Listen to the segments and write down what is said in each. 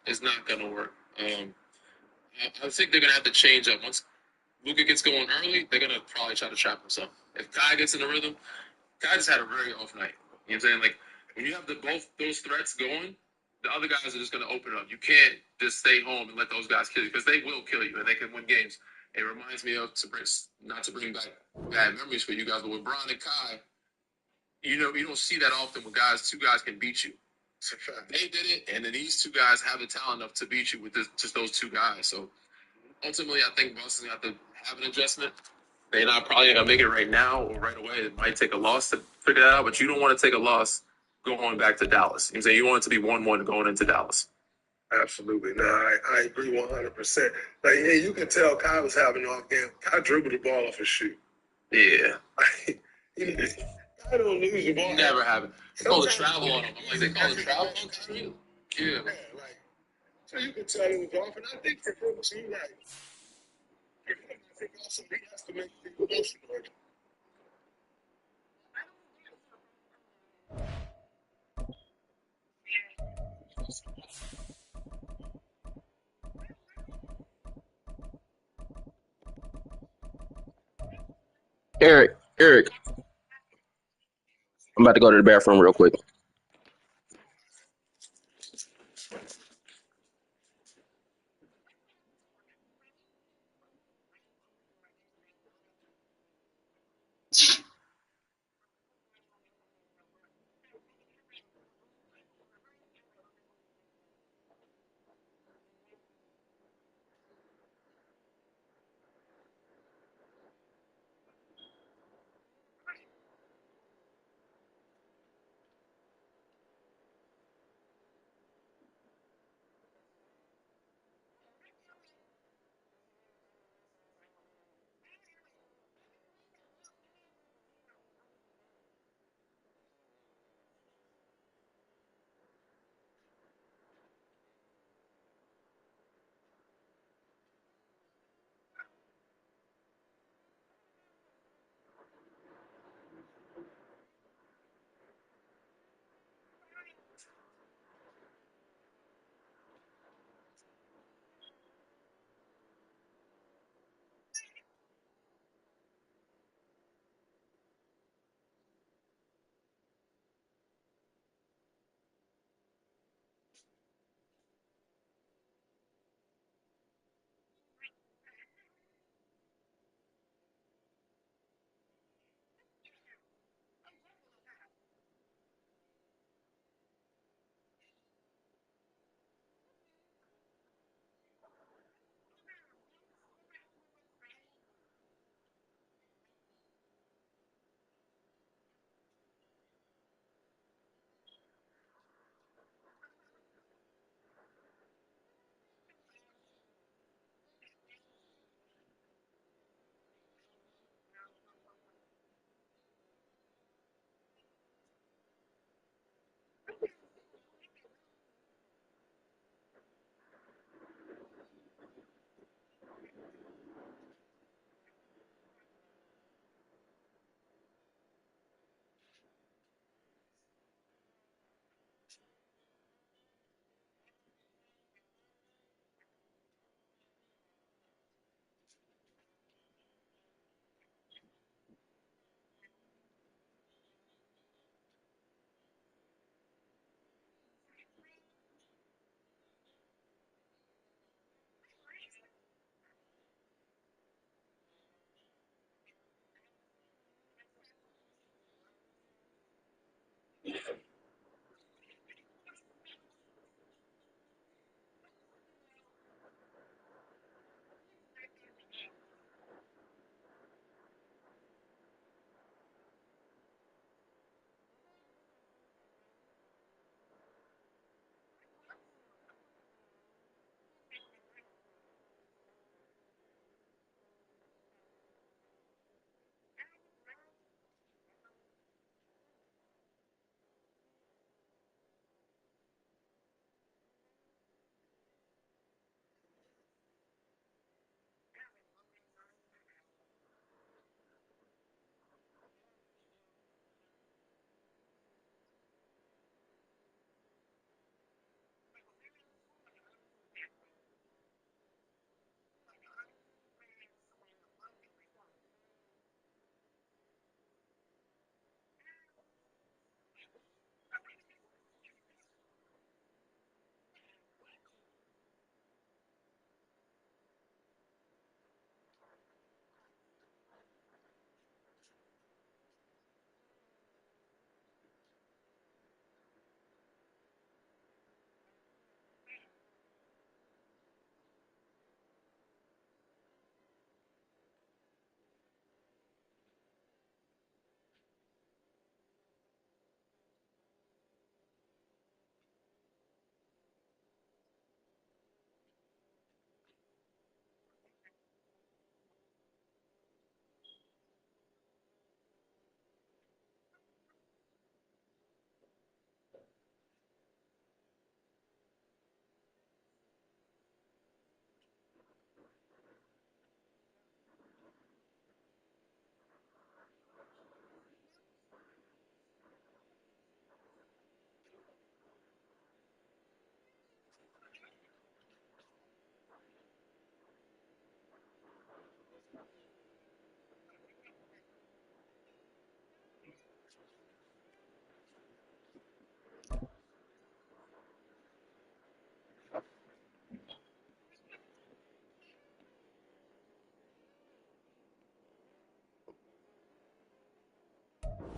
It's not gonna work. I think they're gonna have to change up once Luka gets going early. They're gonna probably try to trap himself. If Kai gets in the rhythm, Kai just had a very off night. You know what I'm saying? Like when you have both those threats going, the other guys are just gonna open up. You can't just stay home and let those guys kill you because they will kill you and they can win games. It reminds me of not to bring back bad memories for you guys, but with Bron and Kai, you don't see that often when two guys can beat you. So they did it, and then these two guys have the talent enough to beat you with just those two guys. So ultimately, I think Boston's going to have to have an adjustment. They're not probably going to make it right now or right away. It might take a loss to figure that out, but you don't want to take a loss going back to Dallas. You know what I'm saying? You want it to be 1-1 going into Dallas. Absolutely. No, I agree 100%. Like, yeah, you can tell Kai was having an off game. Kai dribbled the ball off his shoe. Yeah. I don't lose the ball. Never happen. They call it travel on him. I'm like, they call it travel on Kyrie? Yeah. Like, so you can tell it was off. And I think for him too, like, I think also he has to make the emotional. Eric, I'm about to go to the bathroom real quick.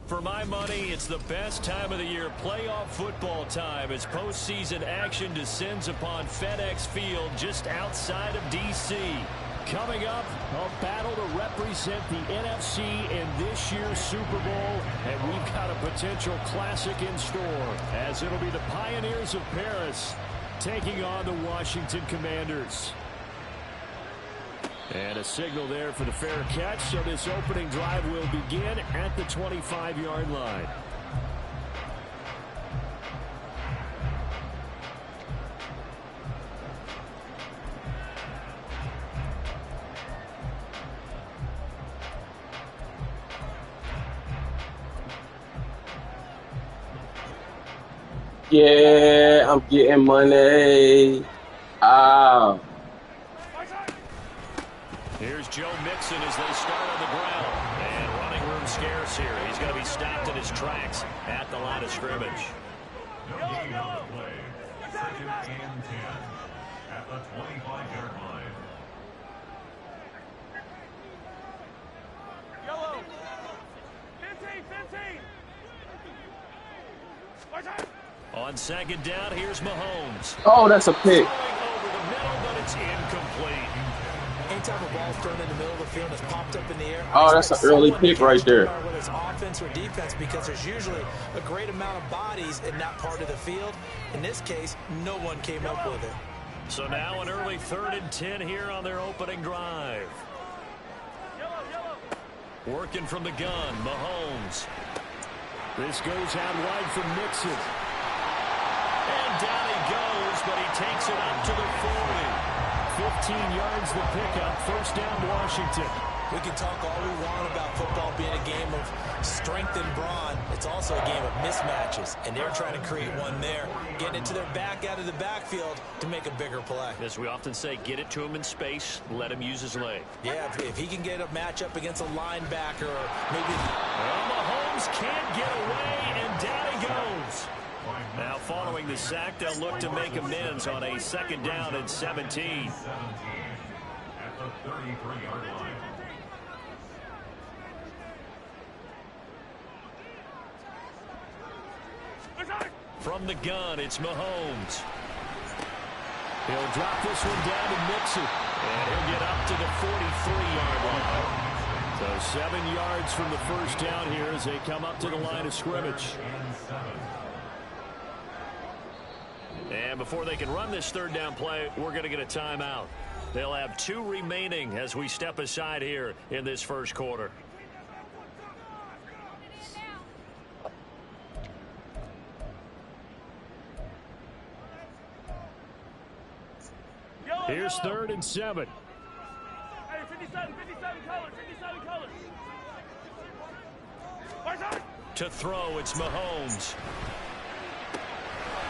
For my money, it's the best time of the year, playoff football time, as postseason action descends upon FedEx Field just outside of D.C. Coming up, a battle to represent the NFC in this year's Super Bowl, and we've got a potential classic in store, as it'll be the Pioneers of Paris taking on the Washington Commanders. And a signal there for the fair catch, so this opening drive will begin at the 25-yard line. Yeah, I'm getting money. Ah. Here's Joe Mixon as they start on the ground. And running room scarce here. He's going to be stopped in his tracks at the line of scrimmage. No gain on the play. Second and 10 at the 25-yard line. Yellow. 15. On second down, here's Mahomes. Oh, that's a pick. Throwing over the middle, but it's incomplete. Anytime a ball's thrown in the middle of the field and it's popped up in the air, Oh, that's an early pick right there. whether it's offense or defense, because there's usually a great amount of bodies in that part of the field. In this case, no one came up with it. So now an early 3rd and 10 here on their opening drive. Working from the gun, Mahomes. This goes out wide from Mixon. And down he goes, but he takes it up to the 40. 15 yards the pickup, first down Washington. We can talk all we want about football being a game of strength and brawn. It's also a game of mismatches, and they're trying to create one there, getting it to their back out of the backfield to make a bigger play. As we often say, get it to him in space, let him use his leg. Yeah, if he can get a matchup against a linebacker or maybe... Well, Mahomes can't get away, and down he goes. Now following the sack, they'll look to make amends on a 2nd down and 17. At the 33-yard line. From the gun, it's Mahomes. He'll drop this one down to Mixon, and he'll get up to the 43-yard line. So 7 yards from the first down here as they come up to the line of scrimmage. And before they can run this 3rd down play, we're going to get a timeout. They'll have 2 remaining as we step aside here in this first quarter. Here's 3rd and 7. Hey, 57 colors. To throw, it's Mahomes.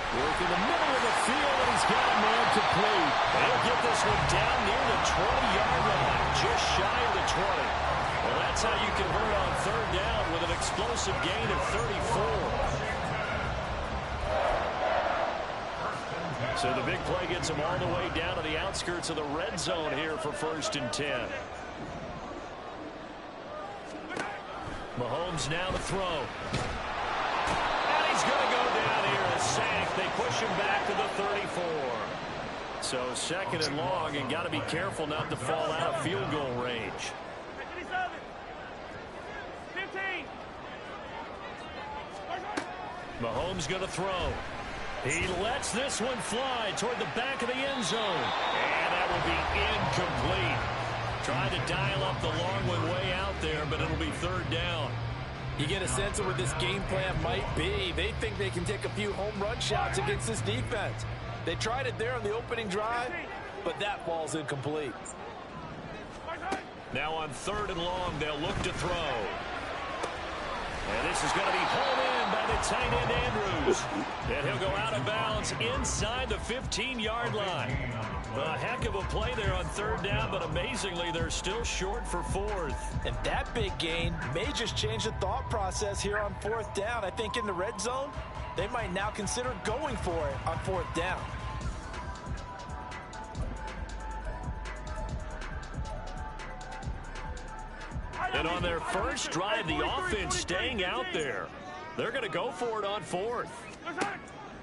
Work in the middle of the field, and he's got a man complete. He'll get this one down near the 20-yard line, just shy of the 20. Well, that's how you convert on 3rd down with an explosive gain of 34. So the big play gets him all the way down to the outskirts of the red zone here for 1st and 10. Mahomes now to throw. And he's going to go down here, a sack. They push him back to the 34. So 2nd and long, and got to be careful not to fall out of field goal range. 15. Mahomes going to throw. He lets this one fly toward the back of the end zone. And that will be incomplete. Trying to dial up the long one way out there, but it'll be 3rd down. You get a sense of where this game plan might be. They think they can take a few home run shots against this defense. They tried it there on the opening drive, but that ball's incomplete. Now on 3rd and long, they'll look to throw. And this is going to be hauled in by the tight end Andrews. And he'll go out of bounds inside the 15-yard line. A heck of a play there on 3rd down, but amazingly, they're still short for 4th. And that big gain may just change the thought process here on 4th down. I think in the red zone, they might now consider going for it on 4th down. And on their first drive, the offense staying out there. They're going to go for it on fourth.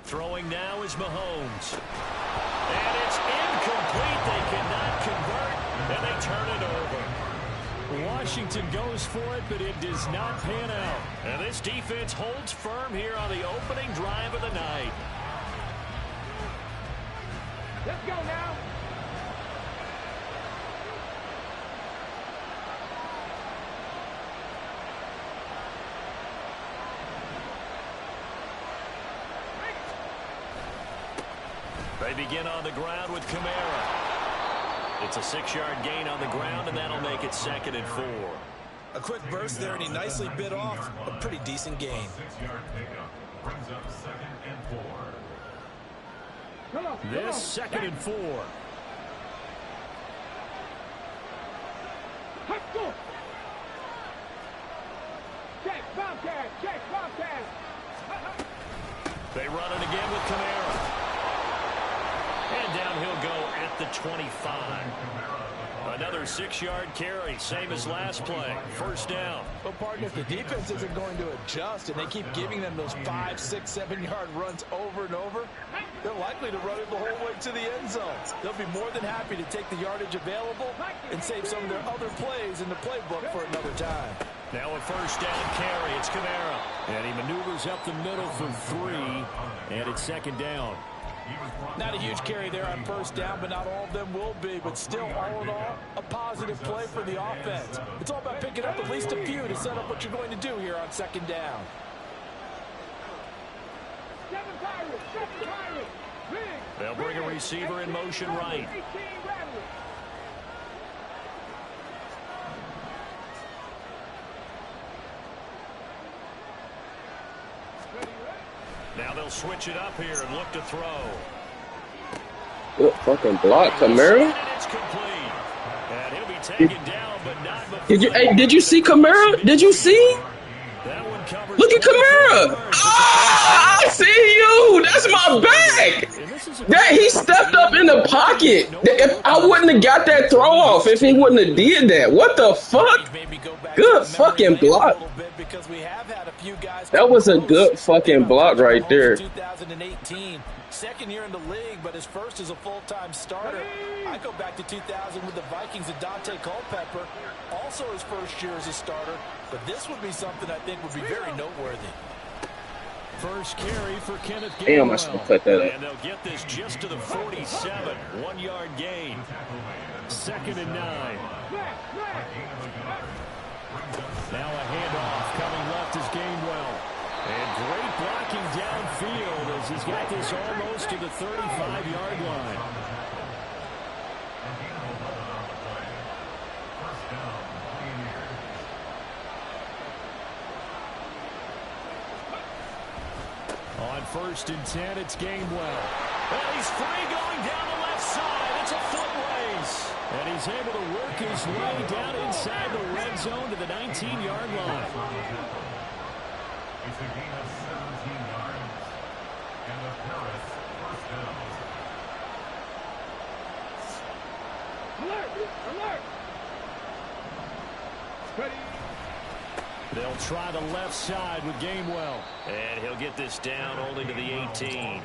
Throwing now is Mahomes. And it's incomplete. They cannot convert, and they turn it over. Washington goes for it, but it does not pan out. And this defense holds firm here on the opening drive of the night. Let's go now. They begin on the ground with Kamara. It's a 6-yard gain on the ground, and that'll make it 2nd and 4. A quick burst there, and he nicely bit off a pretty decent gain. 6-yard pickup brings up 2nd and 4. This 2nd and 4. Check, Bobcat, check, Bobcat. They run it again with Kamara. And down he'll go at the 25. Another 6-yard carry, same as last play. First down. Well, partner, if the defense isn't going to adjust and they keep giving them those 5, 6, 7-yard runs over and over, they're likely to run it the whole way to the end zone. They'll be more than happy to take the yardage available and save some of their other plays in the playbook for another time. Now a first down carry. It's Kamara. And he maneuvers up the middle for 3. And it's 2nd down. Not a huge carry there on first down, but not all of them will be. But still, all in all, a positive play for the offense. It's all about picking up at least a few to set up what you're going to do here on 2nd down. They'll bring a receiver in motion right. Now they'll switch it up here and look to throw. Good fucking block, Kamara. It's complete. And he'll be taken down, but not before. Did you see Kamara? Did you see? That one covers. Look at Kamara. Ah, I see you. That's my back. That he stepped up in the pocket. If I wouldn't have got that throw off, if he wouldn't have did that. What the fuck? Good fucking block. That was a good fucking block right there. 2018, second year in the league, but his first as a full-time starter. I go back to 2000 with the Vikings and Dante Culpepper, also his first year as a starter. But this would be something I think would be very noteworthy. First carry for Kenneth Gainwell. Damn, I should have cut that up. And they'll get this just to the 47. 1-yard gain. 2nd and 9. Now a handoff coming left is Gainwell. And great blocking downfield as he's got this almost to the 35-yard line. On 1st and 10, it's Gainwell. And he's free going down the left side. It's a foot race. And he's able to work his way down inside the red zone to the 19-yard line. It's a gain of 17 yards. And the Paris first down. Alert! Alert! Ready? They'll try the left side with Gainwell. And he'll get this down only to the 18.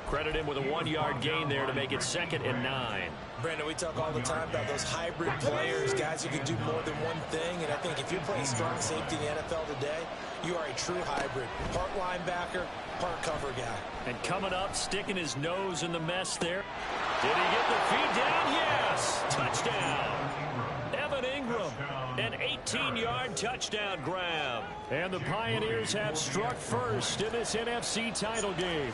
Credit him with a 1-yard gain there to make it 2nd and 9. Brandon, we talk all the time about those hybrid players, guys who can do more than one thing. And I think if you're playing strong safety in the NFL today, you are a true hybrid. Part linebacker, part cover guy. And coming up, sticking his nose in the mess there. Did he get the feed down? Yes! Touchdown! Evan Ingram, an 18-yard touchdown grab. And the Pioneers have struck first in this NFC title game.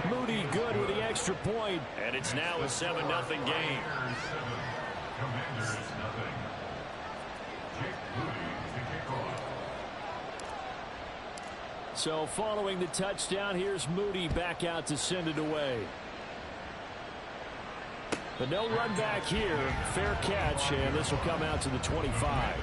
Moody good with the extra point, and it's now a 7-0 game. Commanders nothing. So following the touchdown, here's Moody back out to send it away. But no run back here. Fair catch, and this will come out to the 25.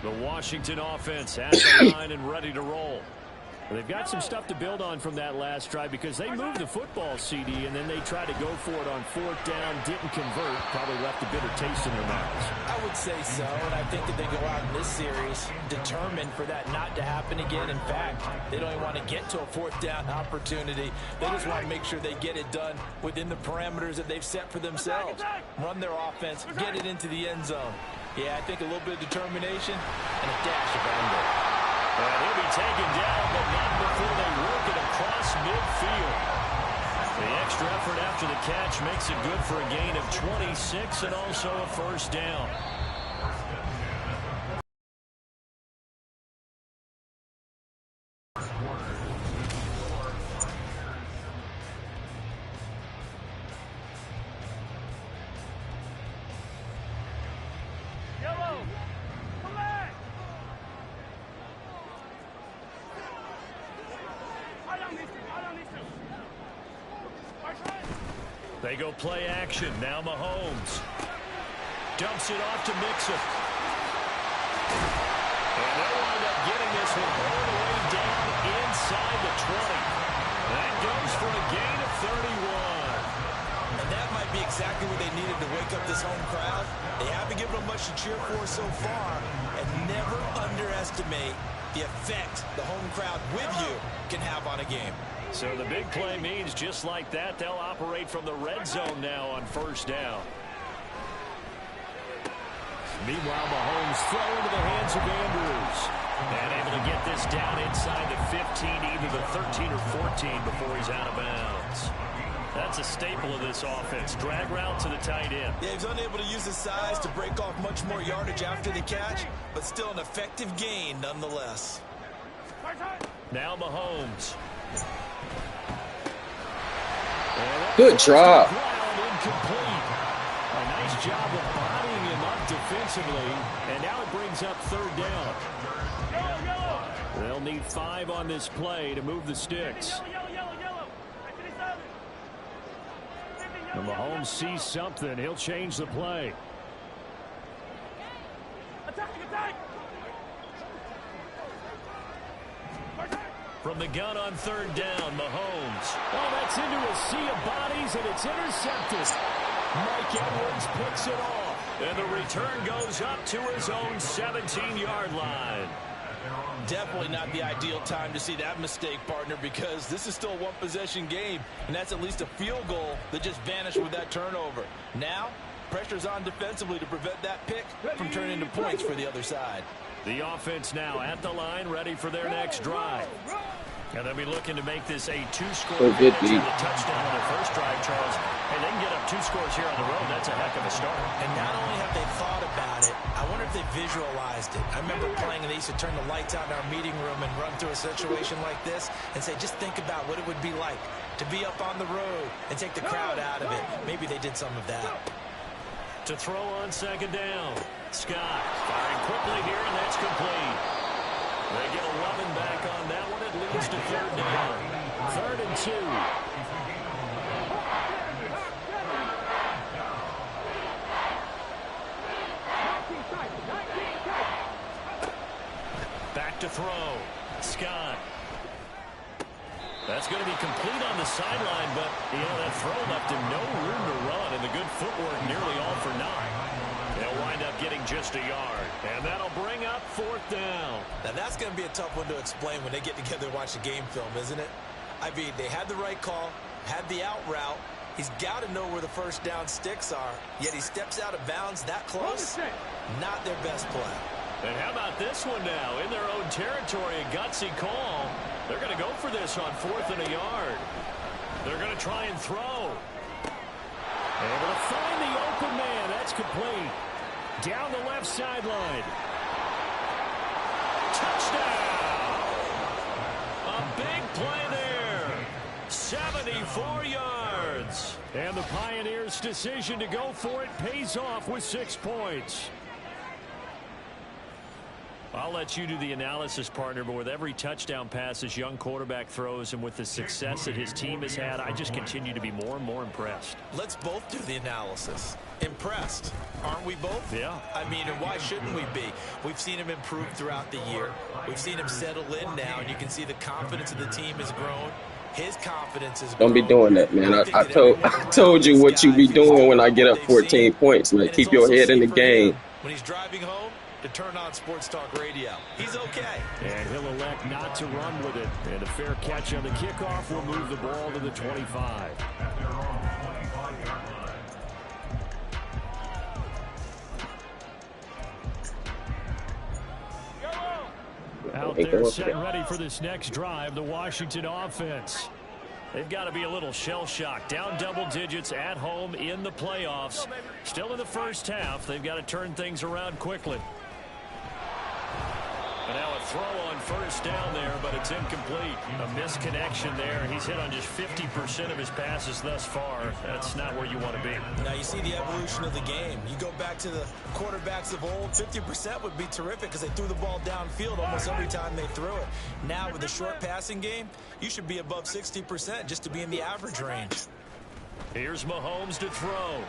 The Washington offense at the line and ready to roll. They've got some stuff to build on from that last drive because they moved the football, CD, and then they tried to go for it on 4th down, didn't convert, probably left a bitter taste in their mouths. I would say so, and I think that they go out in this series determined for that not to happen again. In fact, they don't even want to get to a 4th down opportunity. They just want to make sure they get it done within the parameters that they've set for themselves. Run their offense, get it into the end zone. Yeah, I think a little bit of determination and a dash of anger. And he'll be taken down, but not before they work it across midfield. The extra effort after the catch makes it good for a gain of 26 and also a 1st down. They go play action. Now Mahomes dumps it off to Mixon. And they'll wind up getting this one all the way down inside the 20. That goes for a gain of 31. And that might be exactly what they needed to wake up this home crowd. They haven't given them much to cheer for so far. And never underestimate the effect the home crowd with you can have on a game. So the big play means just like that, they'll operate from the red zone now on 1st down. Meanwhile, Mahomes throw into the hands of Andrews. And able to get this down inside the 15, either the 13 or 14 before he's out of bounds. That's a staple of this offense. Drag route to the tight end. Yeah, he's unable to use his size to break off much more yardage after the catch, but still an effective gain nonetheless. Now Mahomes. Good drop. Incomplete. A nice job of bodying him up defensively, and now it brings up 3rd down. They'll need 5 on this play to move the sticks. And Mahomes sees something. He'll change the play. From the gun on 3rd down, Mahomes. Oh, that's into a sea of bodies, and it's intercepted. Mike Edwards picks it off. And the return goes up to his own 17-yard line. Definitely not the ideal time to see that mistake, partner, because this is still a one-possession game, and that's at least a field goal that just vanished with that turnover. Now, pressure's on defensively to prevent that pick from turning into points for the other side. The offense now at the line, ready for their next drive. And they'll be looking to make this a 2-score touchdown on their first drive, Charles. Hey, they can get up 2 scores here on the road. That's a heck of a start. And not only have they thought about it, I wonder if they visualized it. I remember playing, and they used to turn the lights out in our meeting room and run through a situation like this and say, just think about what it would be like to be up on the road and take the crowd out of it. Maybe they did some of that. To throw on 2nd down. Scott firing quickly here, and that's complete. They get 11 back on that one. It leads to 3rd down. 3rd and 2. Back to throw. Scott. That's going to be complete on the sideline, but, that throw left him no room to run, and the good footwork nearly all for 9. They'll wind up getting just a yard, and that'll bring up 4th down. Now, that's going to be a tough one to explain when they get together and watch the game film, isn't it? I mean, they had the right call, had the out route. He's got to know where the 1st down sticks are, yet he steps out of bounds that close. Not their best play. And how about this one now? In their own territory, a gutsy call. They're going to go for this on 4th and a yard. They're going to try and throw. Able to find the open man. That's complete. Down the left sideline. Touchdown! A big play there. 74 yards. And the Pioneers' decision to go for it pays off with 6 points. I'll let you do the analysis, partner, but with every touchdown pass this young quarterback throws and with the success that his team has had, I just continue to be more and more impressed. Let's both do the analysis. Impressed, aren't we both? Yeah. I mean, and why shouldn't we be? We've seen him improve throughout the year. We've seen him settle in now, and you can see the confidence of the team has grown. His confidence is Don't be doing that, man. I told you what you be doing when I get up 14 points. Like, keep your head in the game. When he's driving home, to turn on Sports Talk Radio. He's okay. And he'll elect not to run with it. And a fair catch on the kickoff will move the ball to the 25. Out there set ready for this next drive, the Washington offense. They've got to be a little shell-shocked. Down double digits at home in the playoffs. Still in the first half. They've got to turn things around quickly. And now a throw on first down there, but it's incomplete. A misconnection there. He's hit on just 50% of his passes thus far. That's not where you want to be. Now you see the evolution of the game. You go back to the quarterbacks of old, 50% would be terrific because they threw the ball downfield almost every time they threw it. Now with the short passing game, you should be above 60% just to be in the average range. Here's Mahomes to throw.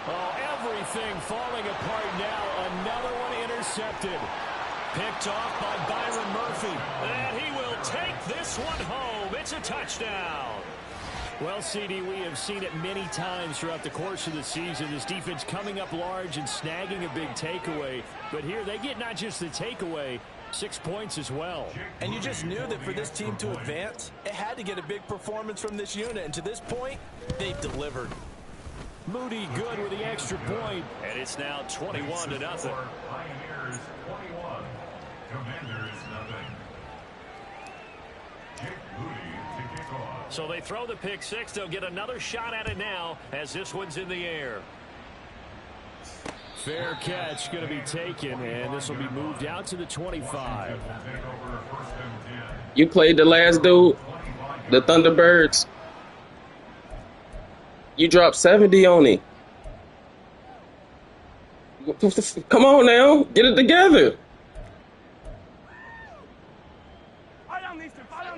Oh, everything falling apart now. Another one intercepted. Picked off by Byron Murphy. And he will take this one home. It's a touchdown. Well, CD, we have seen it many times throughout the course of the season. This defense coming up large and snagging a big takeaway. But here they get not just the takeaway, 6 points as well. And you just knew that for this team to advance, it had to get a big performance from this unit. And to this point, they've delivered. Moody good with the extra point, and it's now 21-0. Pioneers 21, Commanders nothing. Jake Moody to kick off. So they throw the pick six. They'll get another shot at it now as this one's in the air. Fair catch going to be taken, and this will be moved out to the 25. You played the last dude, the Thunderbirds. You dropped 70 on him. Come on now. Get it together.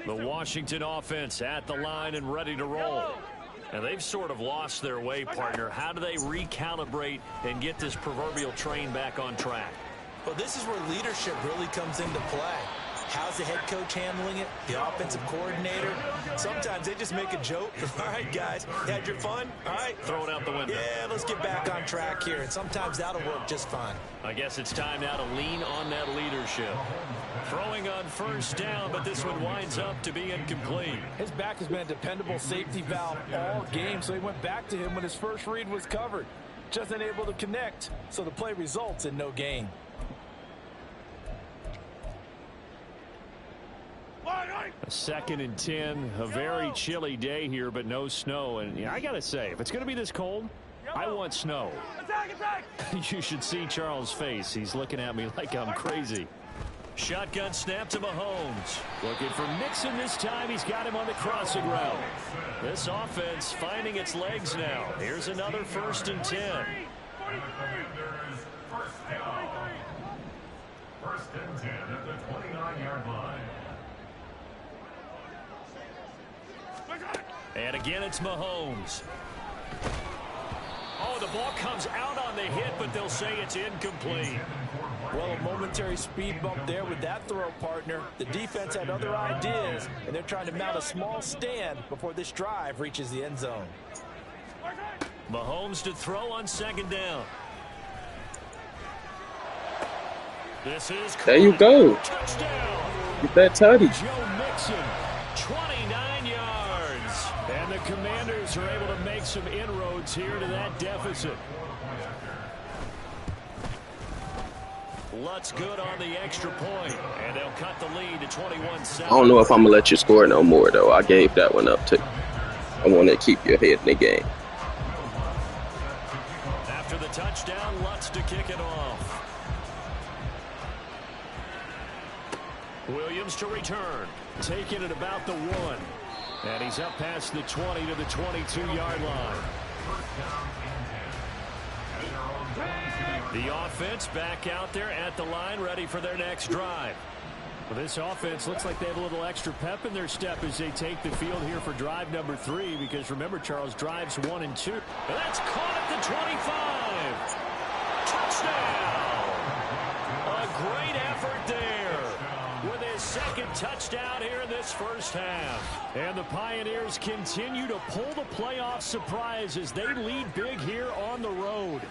The Washington offense at the line and ready to roll. And they've sort of lost their way, partner. How do they recalibrate and get this proverbial train back on track? Well, this is where leadership really comes into play. How's the head coach handling it? The offensive coordinator? Sometimes they just make a joke. All right, guys, you had your fun? All right. Throw it out the window. Yeah, let's get back on track here. And sometimes that'll work just fine. I guess it's time now to lean on that leadership. Throwing on first down, but this one winds up to be incomplete. His back has been a dependable safety valve all game, so he went back to him when his first read was covered. Just unable to connect, so the play results in no gain. A 2nd and 10, a very chilly day here, but no snow. And yeah, I got to say, if it's going to be this cold, I want snow. You should see Charles' face. He's looking at me like I'm crazy. Shotgun snap to Mahomes. Looking for Mixon this time. He's got him on the crossing route. This offense finding its legs now. Here's another 1st and 10. First and 10 at the 29-yard line. And again, it's Mahomes. Oh, the ball comes out on the hit, but they'll say it's incomplete. Well, a momentary speed bump there with that throw, partner. The defense had other ideas, and they're trying to mount a small stand before this drive reaches the end zone. Mahomes to throw on 2nd down. This is There you go. Touchdown. Get that tutty. Joe Mixon, 29 yards. And the Commanders are able to make some inroads here to that deficit. Lutz good on the extra point, and they'll cut the lead to 21-7. I don't know if I'm going to let you score no more, though. I gave that one up to. I want to keep your head in the game. After the touchdown, Lutz to kick it off. Williams to return. Taking it about the 1. And he's up past the 20 to the 22-yard line. The offense back out there at the line, ready for their next drive. Well, this offense looks like they have a little extra pep in their step as they take the field here for drive number 3, because remember, Charles, drives 1 and 2. And that's caught at the 25. Touchdown! A great effort there with his second touchdown here in this first half. And the Pioneers continue to pull the playoff surprise as they lead big here on the road.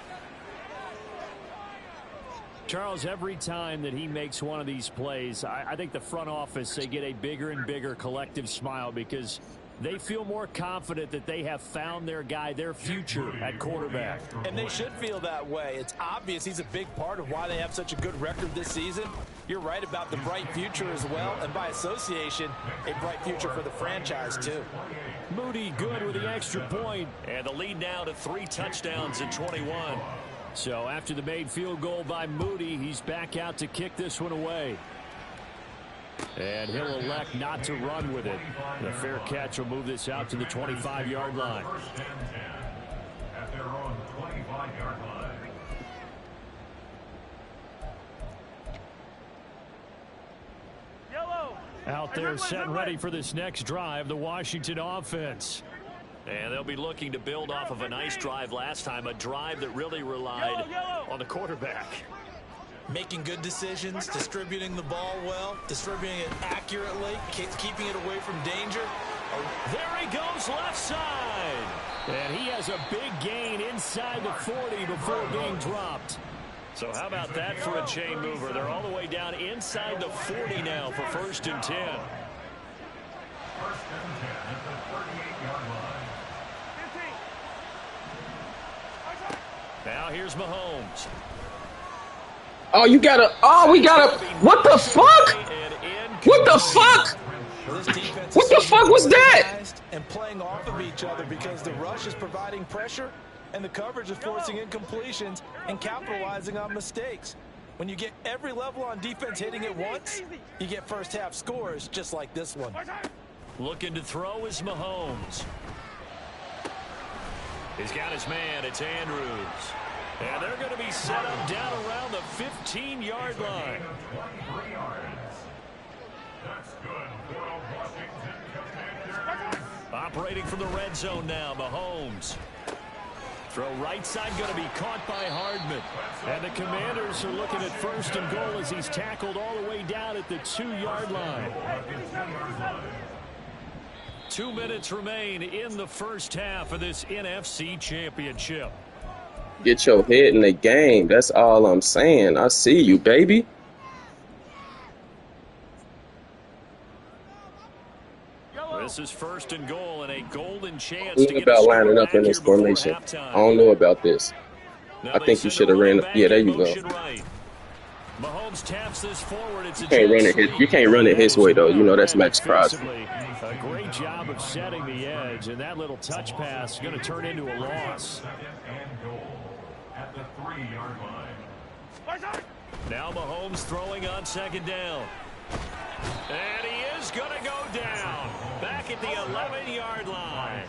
Charles, every time that he makes one of these plays, I think the front office, they get a bigger and bigger collective smile because they feel more confident that they have found their guy, their future at quarterback. And they should feel that way. It's obvious he's a big part of why they have such a good record this season. You're right about the bright future as well, and by association, a bright future for the franchise too. Moody good with the extra point, and the lead now to 3 touchdowns in 21. So after the made field goal by Moody, he's back out to kick this one away. And he'll elect not to run with it. The fair catch will move this out to the 25-yard line. At their own 25-yard line. Out there set and ready for this next drive, the Washington offense. And they'll be looking to build off of a nice drive last time, a drive that really relied on the quarterback. Making good decisions, distributing the ball well, distributing it accurately, keeping it away from danger. There he goes left side. And he has a big gain inside the 40 before being dropped. So how about that for a chain mover? They're all the way down inside the 40 now for 1st and 10. 1st and 10 at the 38-yard line. Now here's Mahomes. Oh, you gotta. Oh, we gotta. What the fuck? What the fuck? What the fuck was that? And playing off of each other because the rush is providing pressure and the coverage is forcing incompletions and capitalizing on mistakes. When you get every level on defense hitting at once, you get first half scores just like this one. Looking to throw is Mahomes. He's got his man. It's Andrews. And they're going to be set up down around the 15-yard line. 23 yards. That's good for a Washington Commanders. Operating from the red zone now, Mahomes. Throw right side going to be caught by Hardman. And the Commanders are looking at 1st and goal as he's tackled all the way down at the 2-yard line. 2 minutes remain in the first half of this NFC Championship. Get your head in the game. That's all I'm saying. I see you, baby. This is 1st and goal and a golden chance What to get about lining up in this formation? I don't know about this. I think you should have ran. Yeah, there you go. Mahomes taps this forward. It's you can't run it. You can't run it his way though. You know that's Max Crosby. A great job of setting the edge, and that little touch pass is going to turn into a loss. At the 3-yard line. Now Mahomes throwing on 2nd down. And he is going to go down. Back at the 11-yard line.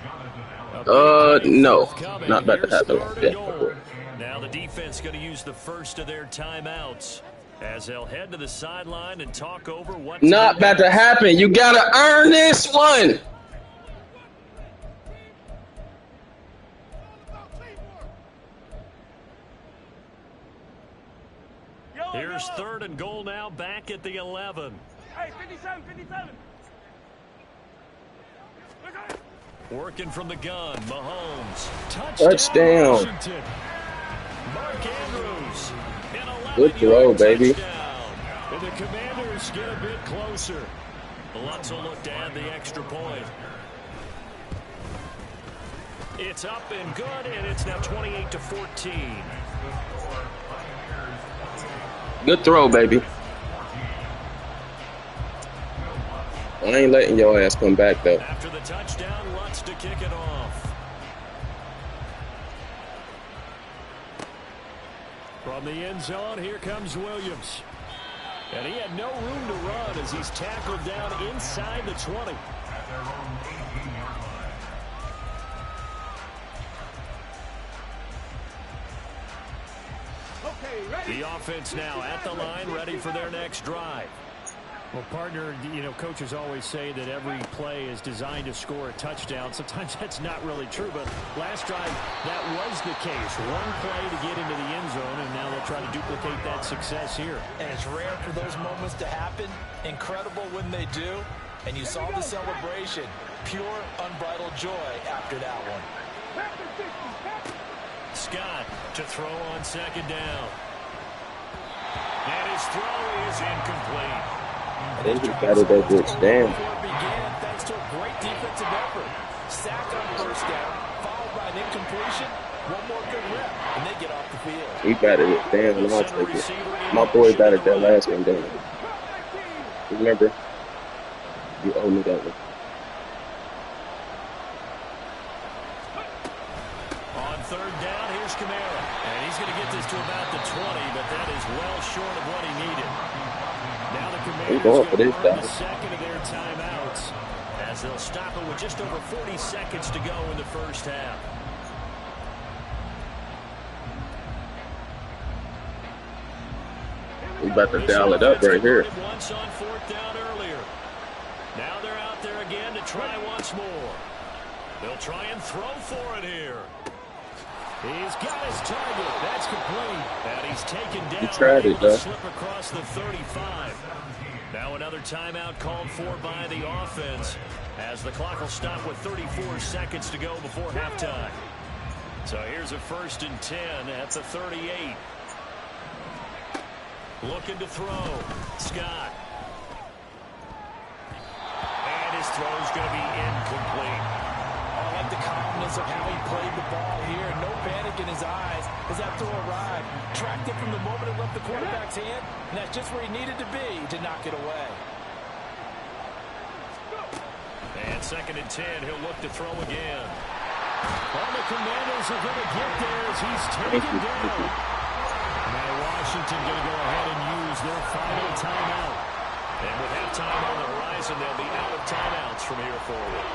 No. Not about to happen like that. Now the defense going to use the first of their timeouts as they'll head to the sideline and talk over what. Not about to happen. You got to earn this one. Here's 3rd and goal now, back at the 11. Hey, 57, 57. Working from the gun, Mahomes. Touchdown. Washington. Mark Andrews. Good throw, baby. And the Commanders get a bit closer. Lutz will look to add the extra point. It's up and good, and it's now 28-14. Good throw, baby. I ain't letting your ass come back, though. After the touchdown, Lutz to kick it off. From the end zone, here comes Williams. And he had no room to run as he's tackled down inside the 20. At their own 18-yard line. The offense now at the line, ready for their next drive. Well, partner, you know, coaches always say that every play is designed to score a touchdown. Sometimes that's not really true, but last drive, that was the case. One play to get into the end zone, and now they'll try to duplicate that success here. And it's rare for those moments to happen. Incredible when they do. And you saw the celebration. Pure, unbridled joy after that one. Scott to throw on second down. And his throw is incomplete. I think he batted that bitch down. Before it began, thanks to a great defensive effort. Sack on first down, followed by an incompletion. One more good rep, and they get off the field. He batted it down, and I'll take it. My boy batted that last one down. Remember? You owe me that one. On third down, here's Kamara. And he's going to get this to about the 20, but that is well short of what he needed. Now the Commanders going to burn the second of their timeouts as they'll stop it with just over 40 seconds to go in the first half. We about to dial it up right here. Once on fourth down earlier. Now they're out there again to try once more. They'll try and throw for it here. He's got his target. That's complete. And he's taken down. He tried it, though. Slip across the 35. Now another timeout called for by the offense as the clock will stop with 34 seconds to go before halftime. So here's a 1st and 10 at the 38. Looking to throw. Scott. And his throw's going to be incomplete. I like the calmness of how he played the ball here. No panic in his eyes as that throw arrived. Tracked it from the moment it left the quarterback's hand, and that's just where he needed to be to knock it away. And 2nd and 10, he'll look to throw again. All the Commanders are going to get there as he's taken down. Now Washington going to go ahead and use their final timeout. And with halftime on the horizon, they'll be out of timeouts from here forward.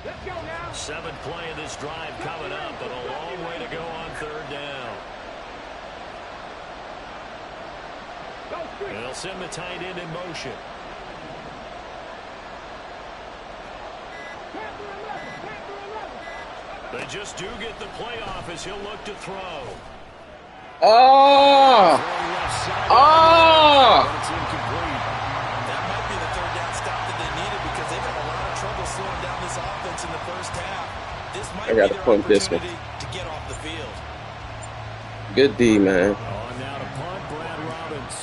Let's go now. 7th play of this drive coming up, but a long way to go on 3rd down. And they'll send the tight end in motion. They just do get the playoff as he'll look to throw. Oh! Oh! It's incomplete. That might be the 3rd down stop that they needed because they've had a lot of trouble slowing down this offense in the first half. This might be their opportunity to get off the field. Good D, man. On now to punt, Brad Robbins.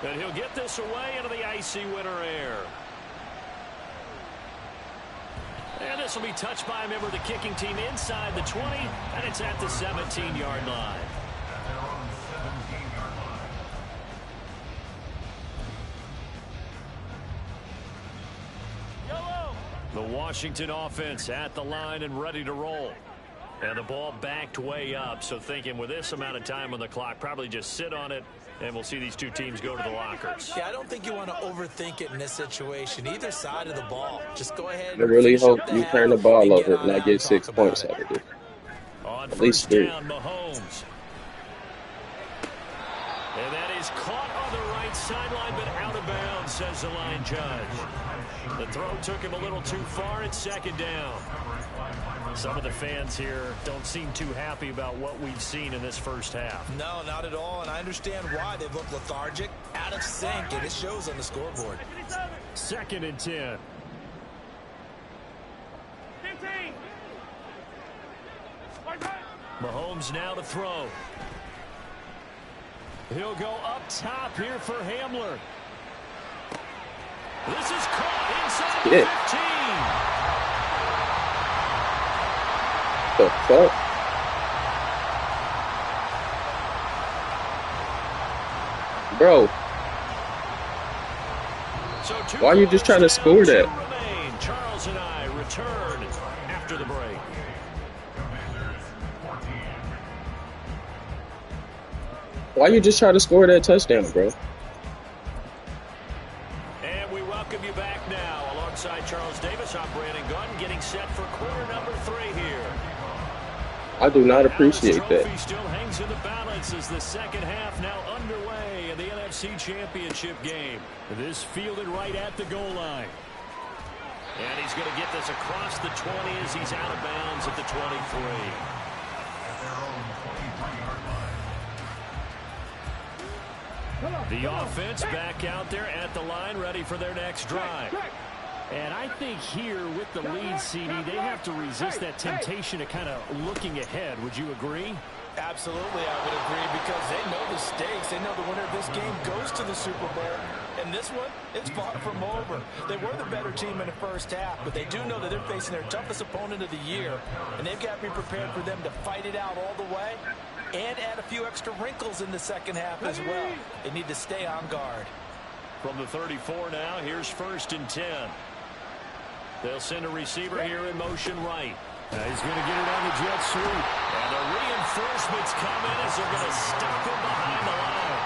And he'll get this away into the icy winter air. And this will be touched by a member of the kicking team inside the 20, and it's at the 17-yard line. The Washington offense at the line and ready to roll. And the ball backed way up, so thinking with this amount of time on the clock, probably just sit on it, and we'll see these two teams go to the lockers. Yeah, I don't think you want to overthink it in this situation. Either side of the ball. Just go ahead. I really hope you turn the ball over and I get 6 points out of it. On at least 3. Down, Mahomes. And that is caught on the right sideline, but out of bounds, says the line judge. The throw took him a little too far at 2nd down. Some of the fans here don't seem too happy about what we've seen in this first half. No, not at all, and I understand why. They look lethargic, out of sync, and it shows on the scoreboard. 2nd and 10. 15. Mahomes now to throw. He'll go up top here for Hamler. This is caught inside the 15. The fuck? Bro. Why are you just trying to score that? return after the break. Why you just try to score that touchdown, bro? And we welcome you back now. Alongside Charles Davis, I'm Brandon Gunn, getting set for quarter number 3 here. I do not appreciate that. Trophy still hangs in the balance as the second half now underway in the NFC Championship game. This fielded right at the goal line. And he's going to get this across the 20 as he's out of bounds at the 23. The offense back out there at the line, ready for their next drive. And I think here with the lead, CD, they have to resist that temptation of kind of looking ahead. Would you agree? Absolutely, I would agree, because they know the stakes. They know the winner of this game goes to the Super Bowl. And this one, it's far from over. They were the better team in the first half, but they do know that they're facing their toughest opponent of the year. And they've got to be prepared for them to fight it out all the way and add a few extra wrinkles in the second half as well. They need to stay on guard. From the 34 now, here's 1st and 10. They'll send a receiver here in motion right. He's going to get it on the jet sweep. And the reinforcements come in as they're going to stop him behind the line.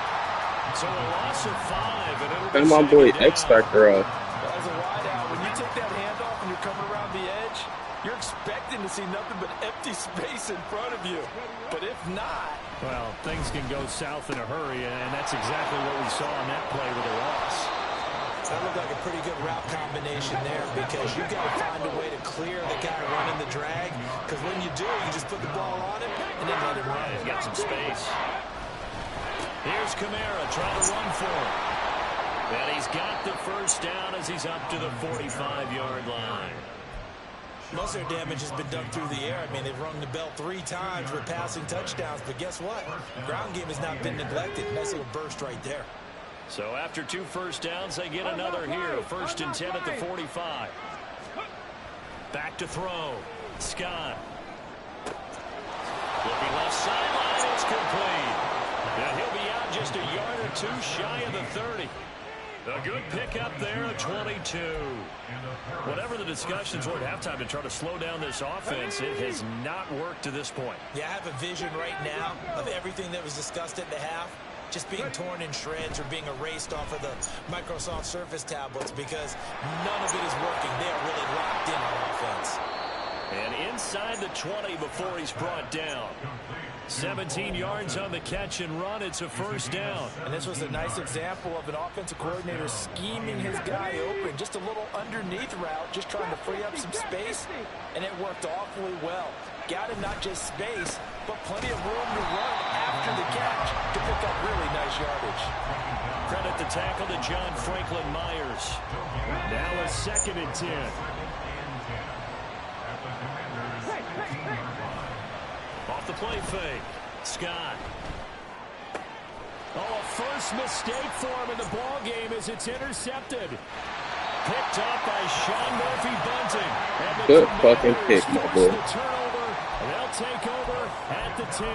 So a loss of 5. And it'll be And my boy X Factor As a wideout, when you take that handoff and you're coming around the edge, you're expecting to see nothing but empty space in front of you. But if not... Well, things can go south in a hurry, and that's exactly what we saw on that play with a loss. That looked like a pretty good route combination there, because you've got to find a way to clear the guy running the drag, because when you do, you just put the ball on him and then let him run. He's got some space. Here's Kamara trying to run for him. And he's got the first down as he's up to the 45-yard line. Most of their damage has been done through the air. I mean, they've rung the bell 3 times with passing touchdowns, but guess what? Ground game has not been neglected. Nice little burst right there. So after 2 first downs, they get another here. 1st and 10 at the 45. Back to throw. Scott. Looking left sideline. It's complete. And he'll be out just a yard or 2 shy of the 30. A good pickup there at 22. Whatever the discussions were at halftime to try to slow down this offense, it has not worked to this point. Yeah, I have a vision right now of everything that was discussed at the half just being torn in shreds or being erased off of the Microsoft Surface tablets, because none of it is working. They are really locked in on offense. And inside the 20 before he's brought down. 17 yards on the catch and run. It's a first down. And this was a nice example of an offensive coordinator scheming his guy open. Just a little underneath route, just trying to free up some space, and it worked awfully well. Got him not just space, but plenty of room to run after the catch to pick up really nice yardage. Credit the tackle to John Franklin Myers. Now a 2nd and 10. Off the play fake. Scott. Oh, a first mistake for him in the ball game as it's intercepted. Picked up by Sean Murphy-Bunting. Good fucking pick, my boy. The turnover. They'll take over at the 10.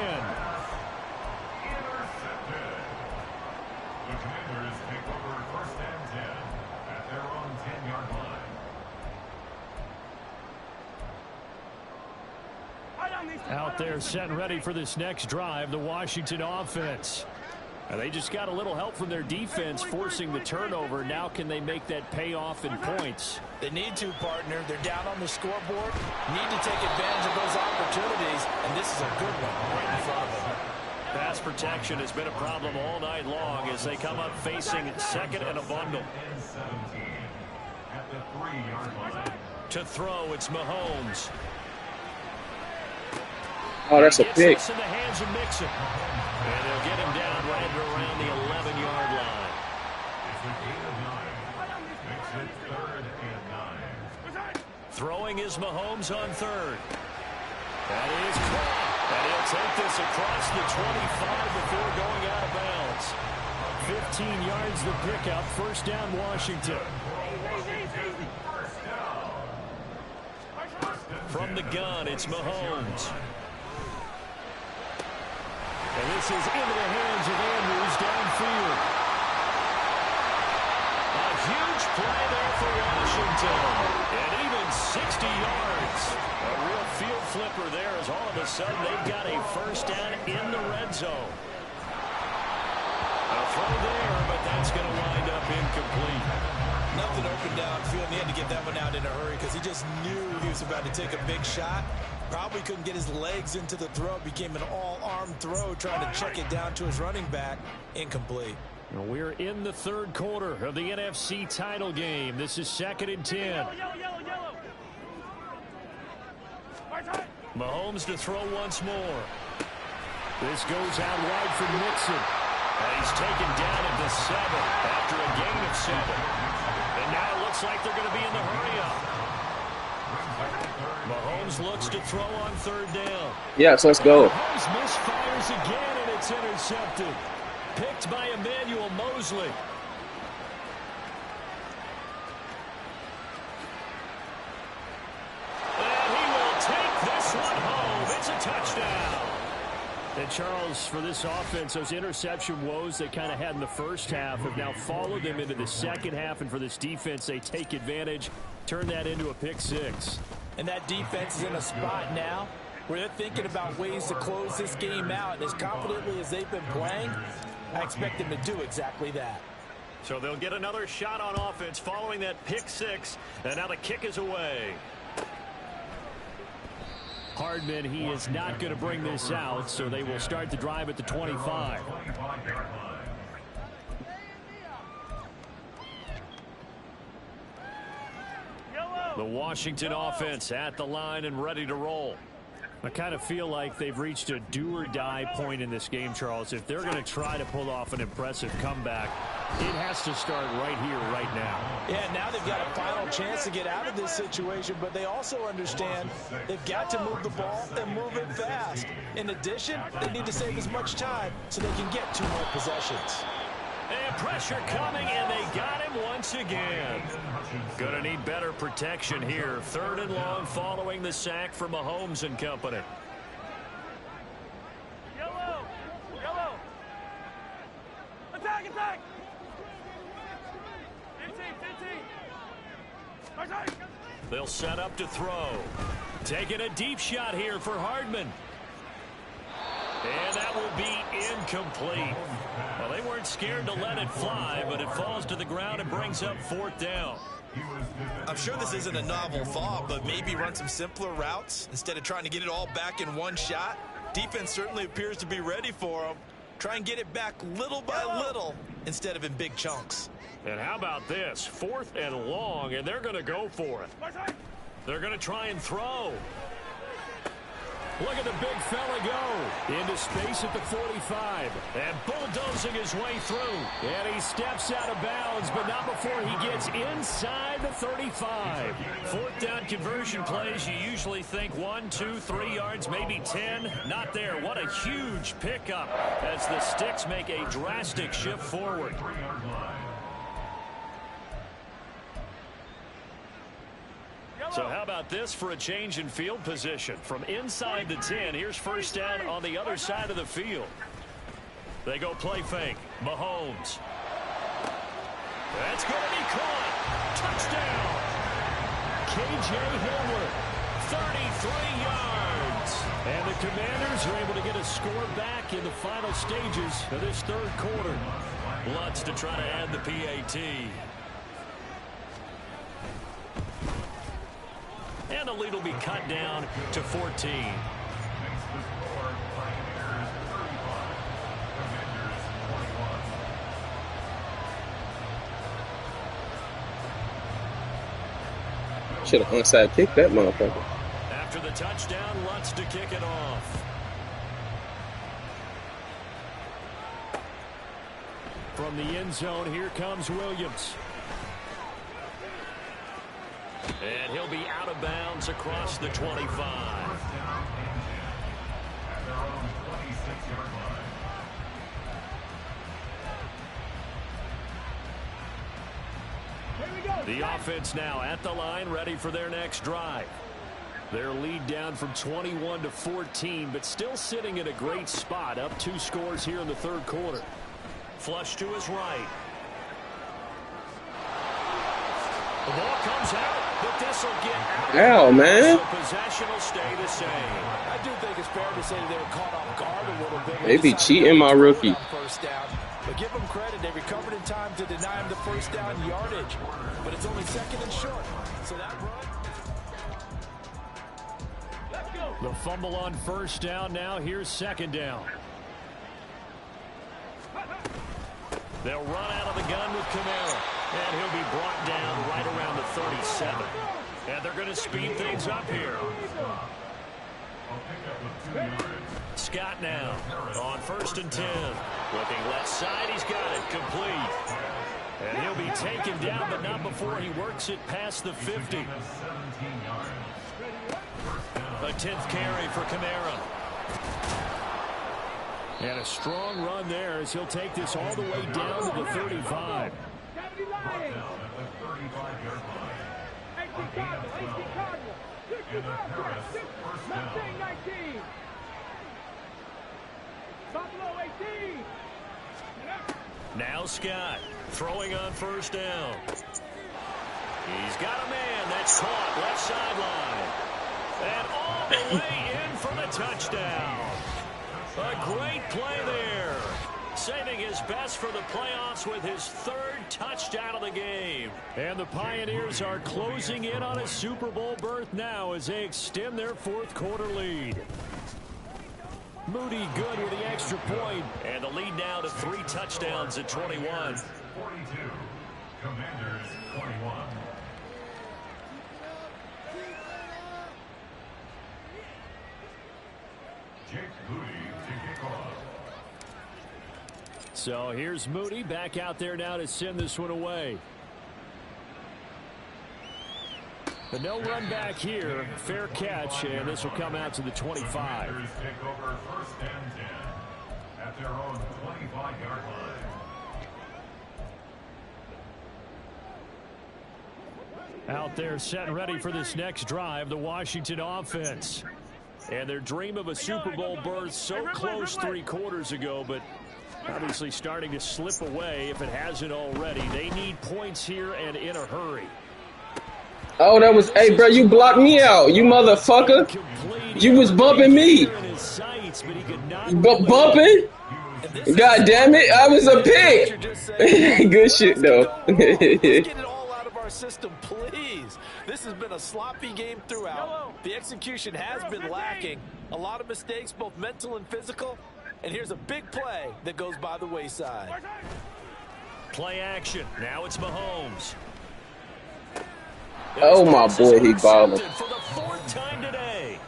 Intercepted. The Commanders take over 1st and 10 at their own 10-yard line. Out there set and ready for this next drive, the Washington offense. They just got a little help from their defense forcing the turnover. Now can they make that pay off in points? They need to, partner. They're down on the scoreboard. Need to take advantage of those opportunities, and this is a good one right in front of them. Pass protection has been a problem all night long as they come up facing 2nd and a bundle. And 17 at the 3-yard line. To throw, it's Mahomes. Oh, that's a pick. In the hands of Mixon. And they'll get him down right around the 11-yard line. It's a gain of 9. Makes it 3rd and 9. Throwing is Mahomes on 3rd. That is caught. And he'll take this across the 25 before going out of bounds. 15 yards the pickup. First down, Washington. From the gun, it's Mahomes. And this is into the hands of Andrews downfield. A huge play there for Washington. And even 60 sudden, they've got a first down in the red zone. A throw there, but that's going to wind up incomplete. Nothing open downfield. He had to get that one out in a hurry because he just knew he was about to take a big shot. Probably couldn't get his legs into the throw. Became an all-arm throw, trying to check it down to his running back. Incomplete. We're in the third quarter of the NFC title game. This is 2nd and 10. Yellow. Mahomes to throw once more. This goes out wide for Mixon. And he's taken down at the 7 after a gain of 7. And now it looks like they're going to be in the hurry-up. Mahomes looks to throw on 3rd down. Yes, let's go. Mahomes misfires again, and it's intercepted. Picked by Emmanuel Mosley. And he will take this one home. It's a touchdown. And Charles, for this offense, those interception woes they kind of had in the first half have now followed them into the second half. And for this defense, they take advantage, turn that into a pick 6. And that defense is in a spot now where they're thinking about ways to close this game out. And as confidently as they've been playing, I expect them to do exactly that. So they'll get another shot on offense following that pick 6. And now the kick is away. Hardman, he is not going to bring this out, so they will start the drive at the 25. The Washington offense at the line and ready to roll. I kind of feel like they've reached a do-or-die point in this game, Charles. If they're going to try to pull off an impressive comeback, it has to start right here, right now. Yeah, now they've got a final chance to get out of this situation, but they also understand they've got to move the ball and move it fast. In addition, they need to save as much time so they can get 2 more possessions. And pressure coming, and they got him once again. Going to need better protection here. 3rd and long following the sack from Mahomes and company. Yellow. Attack. 15. They'll set up to throw. Taking a deep shot here for Hardman. And that will be incomplete. Well, they weren't scared to let it fly, but it falls to the ground and brings up 4th down. I'm sure this isn't a novel thought, but maybe run some simpler routes instead of trying to get it all back in one shot. Defense certainly appears to be ready for them. Try and get it back little by little instead of in big chunks. And how about this? 4th and long, and they're going to go for it. They're going to try and throw. Look at the big fella go into space at the 45 and bulldozing his way through. And he steps out of bounds, but not before he gets inside the 35. 4th down conversion plays, you usually think 1, 2, 3 yards, maybe 10. Not there. What a huge pickup as the Sticks make a drastic shift forward. So how about this for a change in field position? From inside the 10, here's 1st down on the other side of the field. They go play fake. Mahomes. That's going to be caught. Touchdown. K.J. Hamler, 33 yards. And the Commanders are able to get a score back in the final stages of this 3rd quarter. Lutz to try to add the PAT. And the lead will be cut down to 14. Should have onside kicked that motherfucker. After the touchdown, Lutz to kick it off. From the end zone, here comes Williams. And he'll be out of bounds across the 25. The offense now at the line, ready for their next drive. Their lead down from 21 to 14, but still sitting in a great spot, up 2 scores here in the 3rd quarter. Flush to his right. The ball comes out, but this will get out. Ow, man. So possession will stay the same. I do think it's fair to say they were caught off guard a little bit. They be cheating my rookie. First down. But give them credit. They recovered in time to deny him the first down yardage. But it's only second and short. So that run. The fumble on first down now. Here's second down. They'll run out of the gun with Kamara. And he'll be brought down right around the 37. And they're going to speed things up here. Scott now on 1st and 10. Looking left side, he's got it complete. And he'll be taken down, but not before he works it past the 50. A 10th carry for Kamara. And a strong run there as he'll take this all the way down to the 35. Now Scott throwing on first down. He's got a man that's caught left sideline. And all the way in for the touchdown. A great play there. Saving his best for the playoffs with his 3rd touchdown of the game. And the Pioneers are closing in on a Super Bowl berth now as they extend their 4th quarter lead. Moody good with the extra point. And the lead now to 3 touchdowns at 21. 42. Commanders 21. Jake Moody to kick off. So here's Moody back out there now to send this one away. But no run back here. Fair catch, and this will come out to the 25. Commanders take over 1st and 10 at their own 25-yard line. Out there set and ready for this next drive, the Washington offense. And their dream of a Super Bowl berth so close 3 quarters ago, but obviously starting to slip away if it hasn't already. They need points here and in a hurry. Oh, that was, hey, bro, you blocked me out, you motherfucker. You was bumping me. Bumping? God damn it, I was a pig. Good shit, though. Get it all out of our system, please. This has been a sloppy game throughout. The execution has been lacking. A lot of mistakes, both mental and physical. And here's a big play that goes by the wayside. Play action. Now it's Mahomes. Oh, my boy, he balling. For the 4th time today.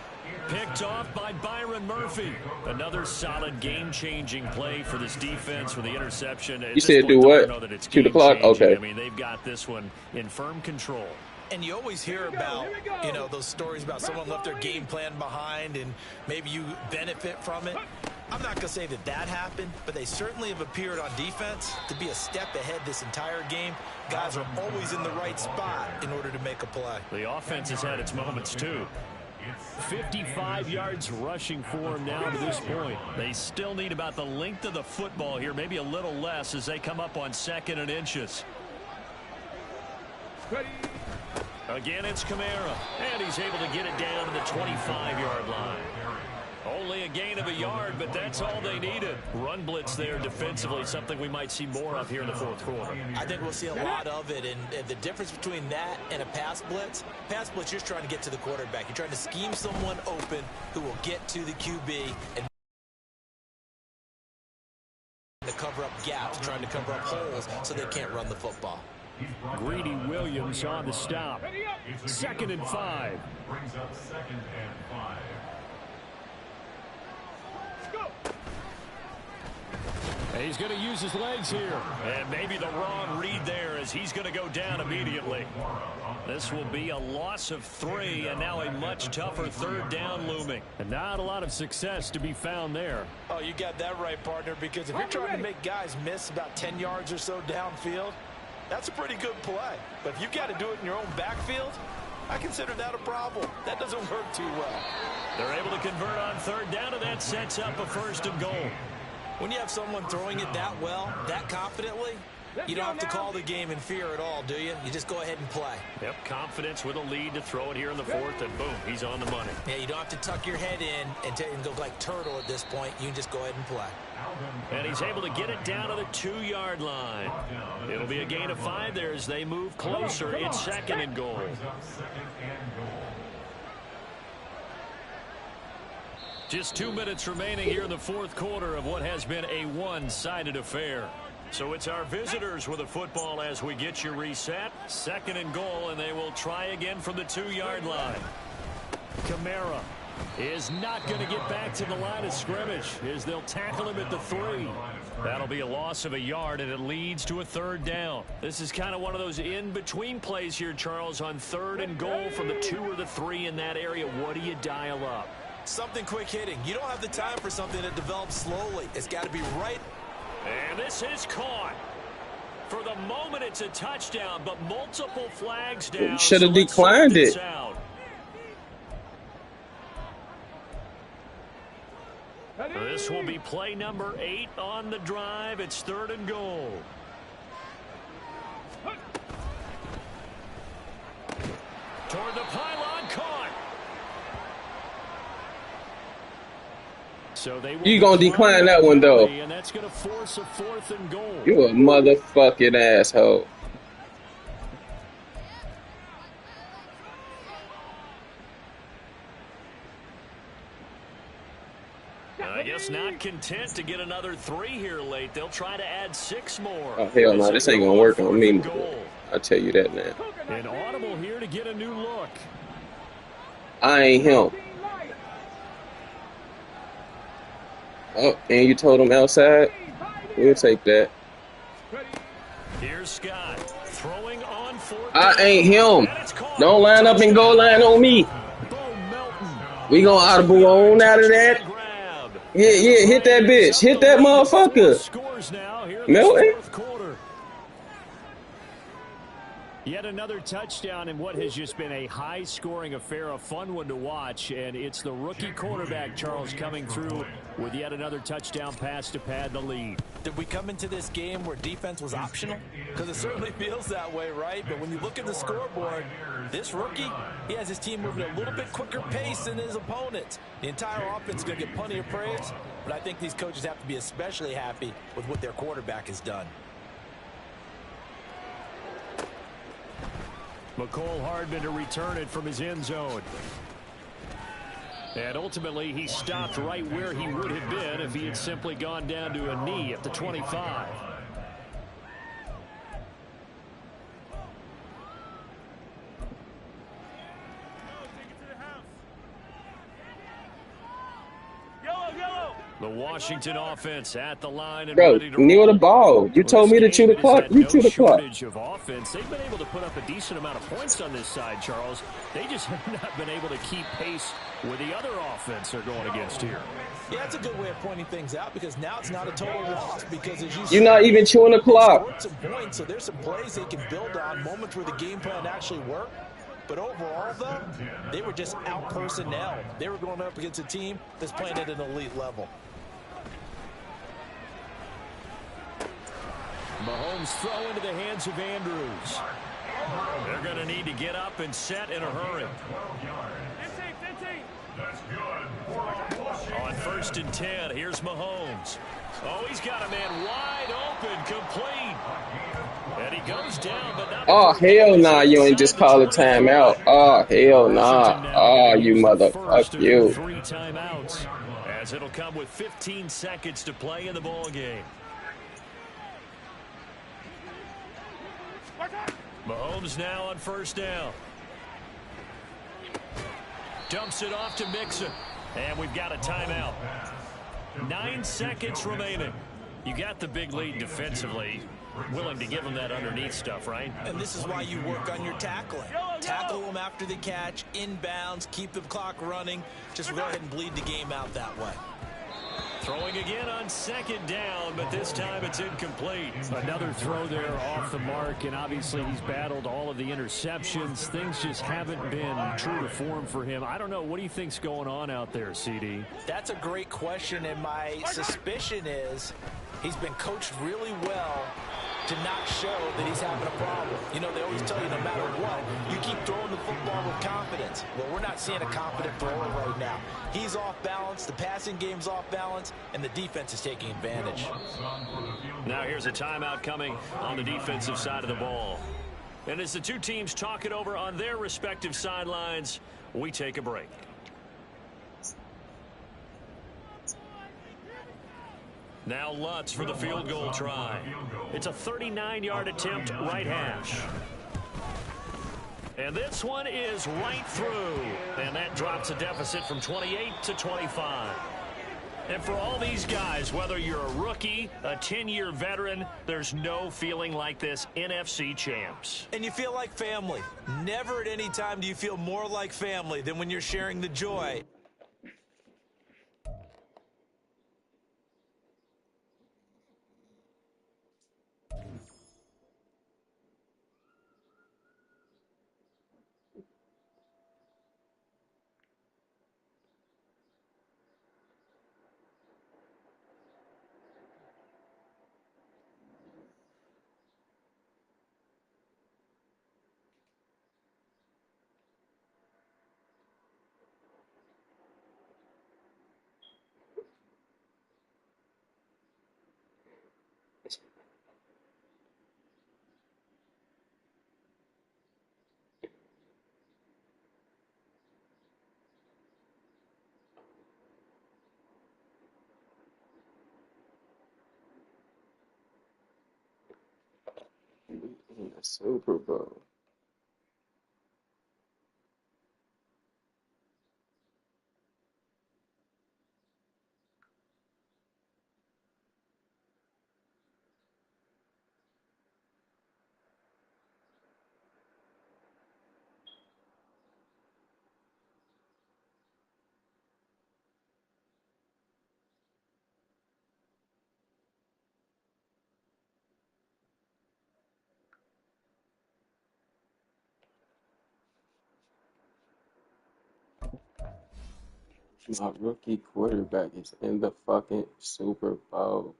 Picked off by Byron Murphy. Another solid game-changing play for this defense for the interception. You said do what? Shoot the clock? Okay. I mean, they've got this one in firm control. And you always hear about, those stories about someone left their game plan behind and maybe you benefit from it. I'm not going to say that happened, but they certainly have appeared on defense to be a step ahead this entire game. Guys are always in the right spot in order to make a play. The offense has had its moments, too. 55 yards rushing for him now to this point. They still need about the length of the football here, maybe a little less as they come up on 2nd and inches. Again, it's Kamara, and he's able to get it down to the 25-yard line. Only a gain of a yard, but that's all they needed. Run blitz there defensively, something we might see more of here in the 4th quarter. I think we'll see a lot of it, and the difference between that and a pass blitz, you're just trying to get to the quarterback. You're trying to scheme someone open who will get to the QB and to cover up gaps, trying to cover up holes so they can't run the football. Greedy Williams on the stop. 2nd and 5. Brings up 2nd and 5. He's going to use his legs here. And maybe the wrong read there as he's going to go down immediately. This will be a loss of 3 and now a much tougher 3rd down looming. And not a lot of success to be found there. Oh, you got that right, partner, because if you're trying to make guys miss about 10 yards or so downfield, that's a pretty good play. But if you've got to do it in your own backfield, I consider that a problem. That doesn't work too well. They're able to convert on 3rd down, and that sets up a 1st and goal. When you have someone throwing it that well, that confidently, You don't have to call the game in fear at all, do you? You just go ahead and play. Yep, confidence with a lead to throw it here in the fourth, and boom, he's on the money. Yeah, you don't have to tuck your head in and go like turtle at this point. You can just go ahead and play. And he's able to get it down to the 2-yard line. It'll be a gain of 5 there as they move closer. It's 2nd and goal. Just 2 minutes remaining here in the fourth quarter of what has been a one-sided affair. So it's our visitors with the football as we get you reset. 2nd and goal, and they will try again from the 2-yard line. Kamara is not going to get back to the line of scrimmage as they'll tackle him at the 3. That'll be a loss of a yard, and it leads to a 3rd down. This is kind of one of those in-between plays here, Charles, on 3rd and goal from the 2 or the 3 in that area. What do you dial up? Something quick hitting. You don't have the time for something that develops slowly. It's got to be right. And this is caught. For the moment, it's a touchdown, but multiple flags down. Should have declined it. This will be play number 8 on the drive. It's 3rd and goal. Toward the pylon, caught. So they You gonna decline that one though? And that's gonna force a 4th and goal. You a motherfucking asshole. I guess not content to get another 3 here late. They'll try to add 6 more. Oh hell no, this ain't gonna work on me. I'll tell you that now. An audible here to get a new look. I ain't him. Oh, and you told him outside? We'll take that. Here's Scott throwing on 4th. I ain't him. Don't line up and goal line on me. We gonna audible on out of that. Yeah, hit that bitch. Hit that motherfucker. Scores now here in Milton. the 4th quarter. Yet another touchdown in what has just been a high-scoring affair, a fun one to watch, and it's the rookie quarterback, Charles, coming through with yet another touchdown pass to pad the lead. Did we come into this game where defense was optional? Because it certainly feels that way, right? But when you look at the scoreboard, this rookie, he has his team moving at a little bit quicker pace than his opponents. The entire offense is going to get plenty of praise, but I think these coaches have to be especially happy with what their quarterback has done. McCole Hardman to return it from his end zone. And ultimately, he stopped right where he would have been if he had simply gone down to a knee at the 25. The Washington offense at the line and Bro, ready to kneel roll. the ball. You told me to chew the clock. You chew the clock. Of offense. They've been able to put up a decent amount of points on this side, Charles. They just have not been able to keep pace with the other offense they're going against here. Yeah, that's a good way of pointing things out because now it's not a total loss because as you You're not even chewing the clock. some points, so there's some plays they can build on, moments where the game plan actually worked. But overall, though, they were just out-personnel. They were going up against a team that's playing at an elite level. Mahomes throw into the hands of Andrews. They're going to need to get up and set in a hurry. On 1st and 10, here's Mahomes. Oh, he's got a man wide open, complete. And he goes down, but not. Oh, hell nah, you ain't just call a timeout. Oh, hell nah. Oh, you motherfucker, you. 3 timeouts, as it'll come with 15 seconds to play in the ball game. Mahomes now on 1st down. Dumps it off to Mixon. And we've got a timeout. 9 seconds remaining. You got the big lead defensively. Willing to give them that underneath stuff, right? And this is why you work on your tackling. Tackle them after the catch, inbounds, keep the clock running. Just go ahead and bleed the game out that way. Throwing again on 2nd down, but this time it's incomplete. Another throw there off the mark, and obviously he's battled all of the interceptions. Things just haven't been true to form for him. I don't know. What do you think's going on out there, CD? That's a great question, and my suspicion is he's been coached really well to not show that he's having a problem. You know, they always tell you no matter what, you keep throwing the football with confidence. Well, we're not seeing a confident thrower right now. He's off balance, the passing game's off balance, and the defense is taking advantage. Now here's a timeout coming on the defensive side of the ball. And as the two teams talk it over on their respective sidelines, we take a break. Now Lutz for the field goal try. It's a 39-yard attempt, right hash. And this one is right through. And that drops a deficit from 28 to 25. And for all these guys, whether you're a rookie, a 10-year veteran, there's no feeling like this NFC champs. And you feel like family. Never at any time do you feel more like family than when you're sharing the joy. In the Super Bowl. My rookie quarterback is in the fucking Super Bowl.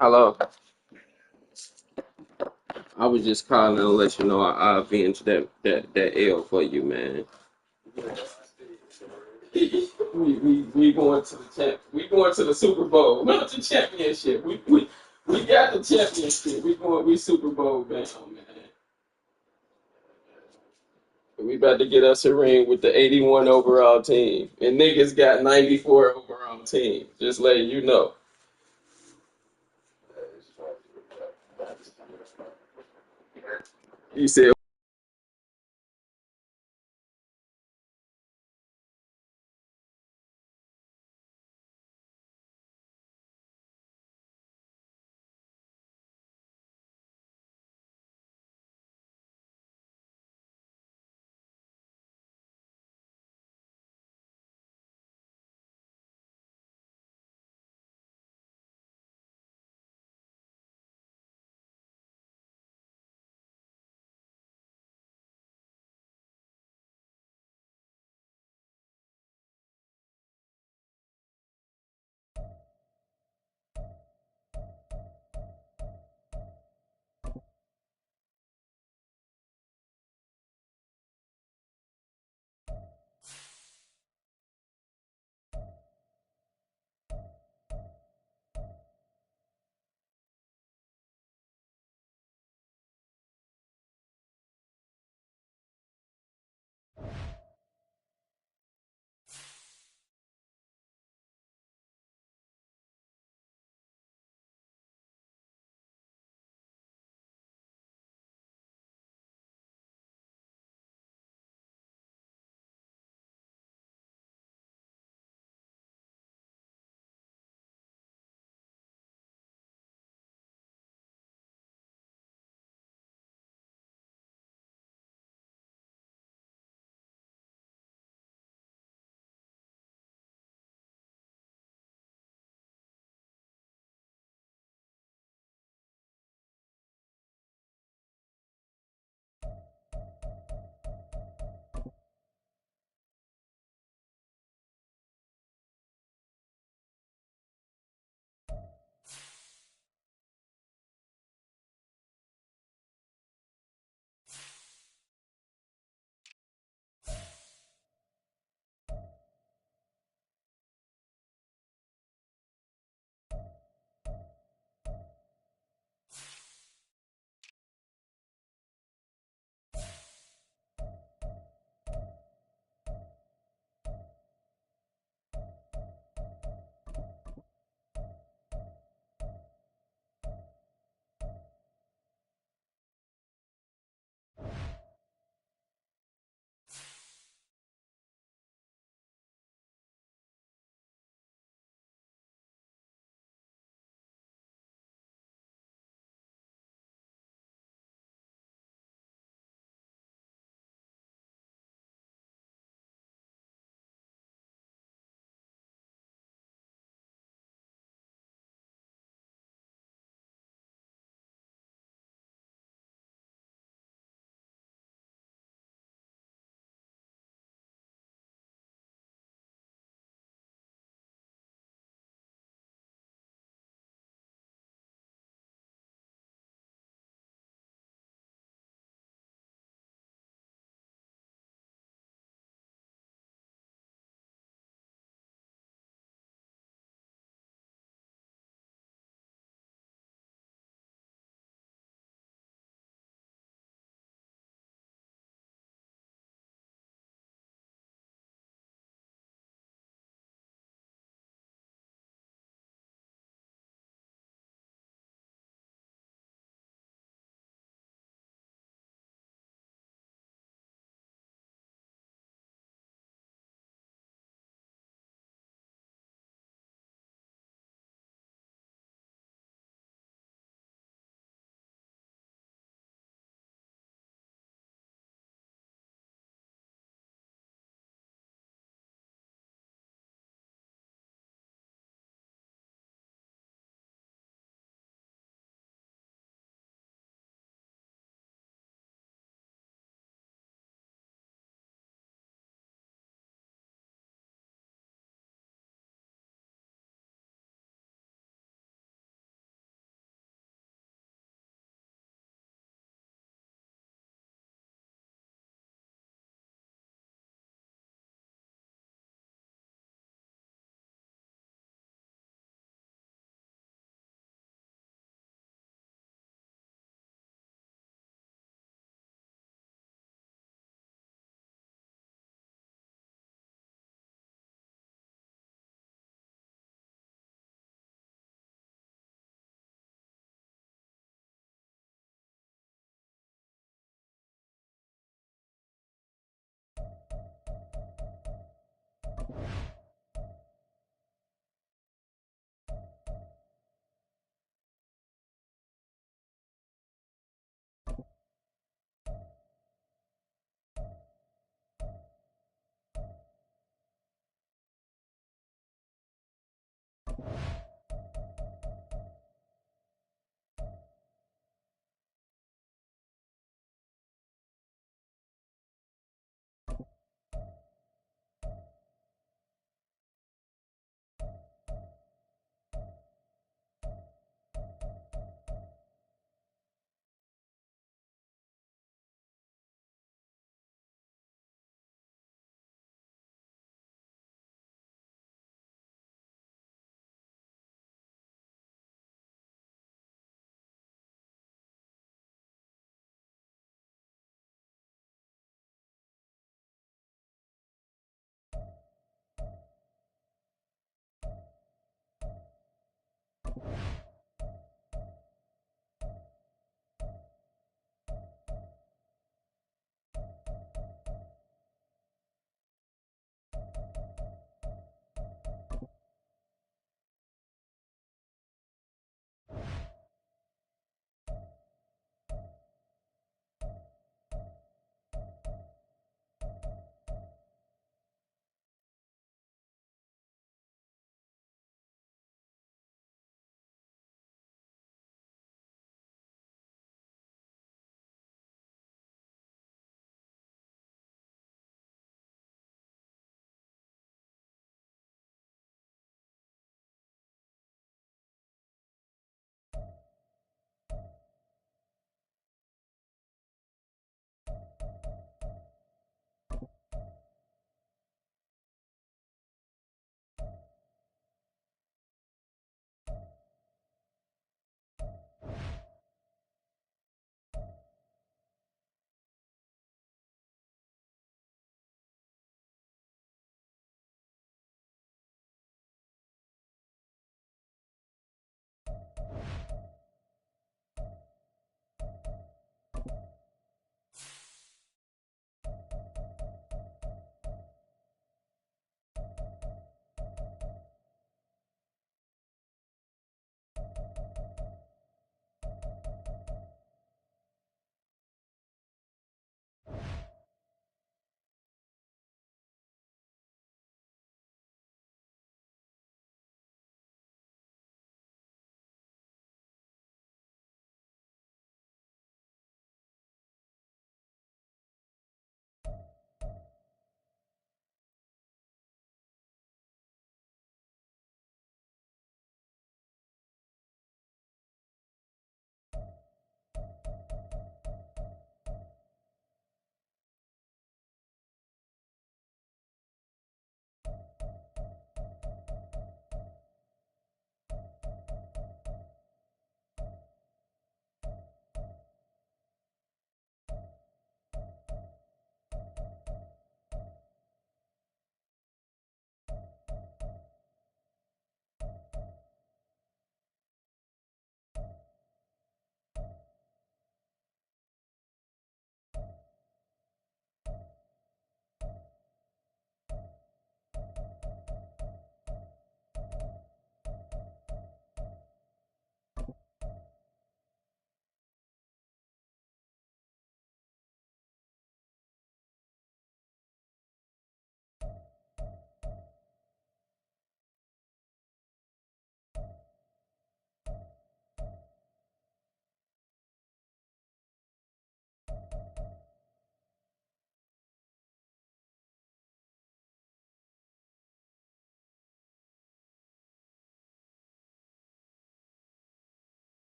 Hello. I was just calling to let you know I avenged that L for you, man. We going to the we going to the Super Bowl, not the championship. We got the championship. We Super Bowl bound, man. We about to get us a ring with the 81 overall team, and niggas got 94 overall team. Just letting you know. He said.